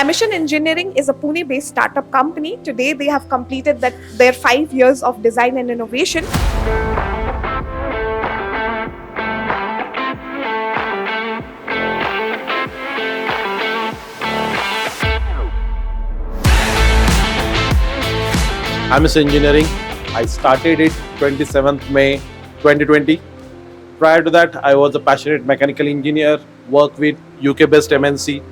AMISON Engineering is a Pune-based startup company. Today, they have completed their 5 years of design and innovation. AMISON Engineering. I started it 27th May 2020. Prior to that, I was a passionate mechanical engineer, worked with UK-based MNC,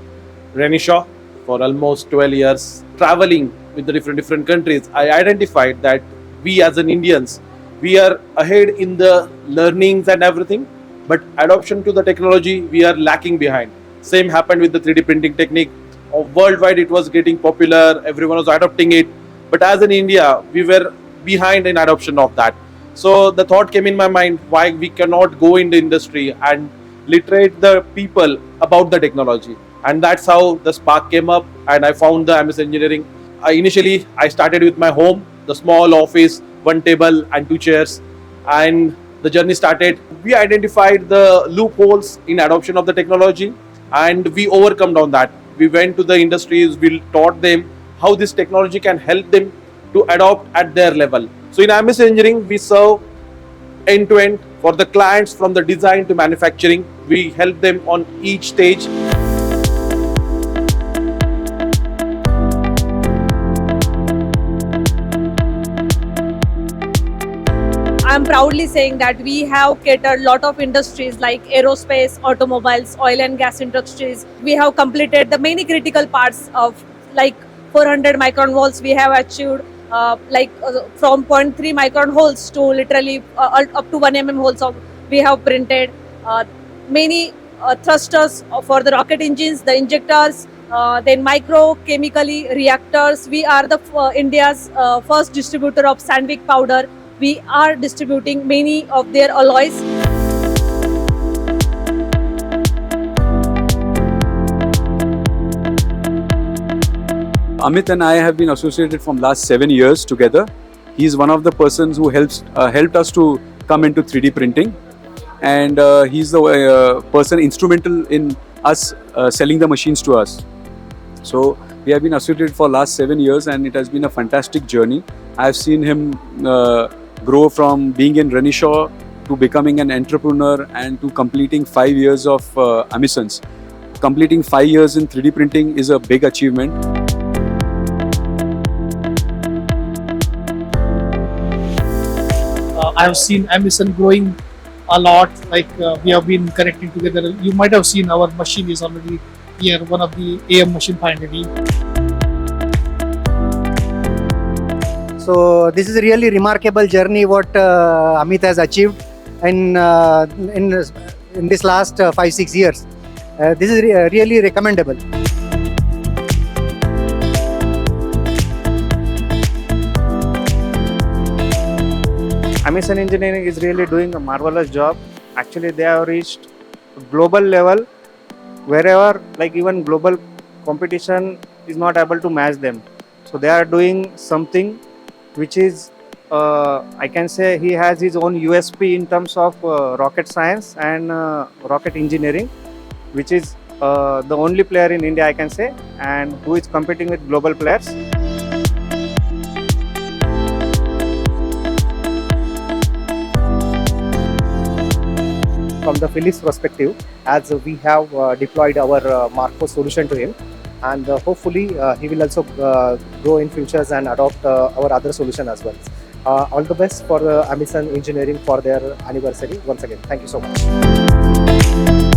Renishaw, for almost 12 years. Traveling with the different countries, I identified that we as an Indians, we are ahead in the learnings and everything, but adoption to the technology, we are lacking behind. Same happened with the 3D printing technique. Worldwide, it was getting popular, everyone was adopting it, but as in India, we were behind in adoption of that. So the thought came in my mind, why we cannot go in the industry and literate the people about the technology. And that's how the spark came up, and I found the AMISON Engineering. Initially, I started with my home, the small office, 1 table and 2 chairs, and the journey started. We identified the loopholes in adoption of the technology, and we overcome on that. We went to the industries, we taught them how this technology can help them to adopt at their level. So in AMISON Engineering, we serve end-to-end for the clients from the design to manufacturing. We help them on each stage. I'm proudly saying that we have catered a lot of industries like aerospace, automobiles, oil and gas industries. We have completed the many critical parts of like 400 micron walls we have achieved, from 0.3 micron holes to literally up to 1 mm holes we have printed. Many thrusters for the rocket engines, the injectors, then micro chemically reactors. We are the India's first distributor of sandwich powder. We are distributing many of their alloys. Amit and I have been associated from last 7 years together. He is one of the persons who helped us to come into 3D printing, and he's the person instrumental in us selling the machines to us. So we have been associated for last 7 years, and it has been a fantastic journey. I have seen him grow from being in Renishaw to becoming an entrepreneur and to completing 5 years of AMISONs. Completing 5 years in 3D printing is a big achievement. I have seen AMISON growing a lot, we have been connecting together. You might have seen our machine is already here, one of the AM machine 500E. So this is a really remarkable journey what Amit has achieved in this last 5-6 years. This is really recommendable. AMISON Engineering is really doing a marvelous job. Actually, they have reached global level wherever, like even global competition is not able to match them. So they are doing something which is, I can say he has his own USP in terms of rocket science and rocket engineering, which is the only player in India, I can say, and who is competing with global players. From the Philips perspective, as we have deployed our Mark IV solution to him, and hopefully he will also grow in futures and adopt our other solution as well. All the best for AMISON Engineering for their anniversary once again. Thank you so much.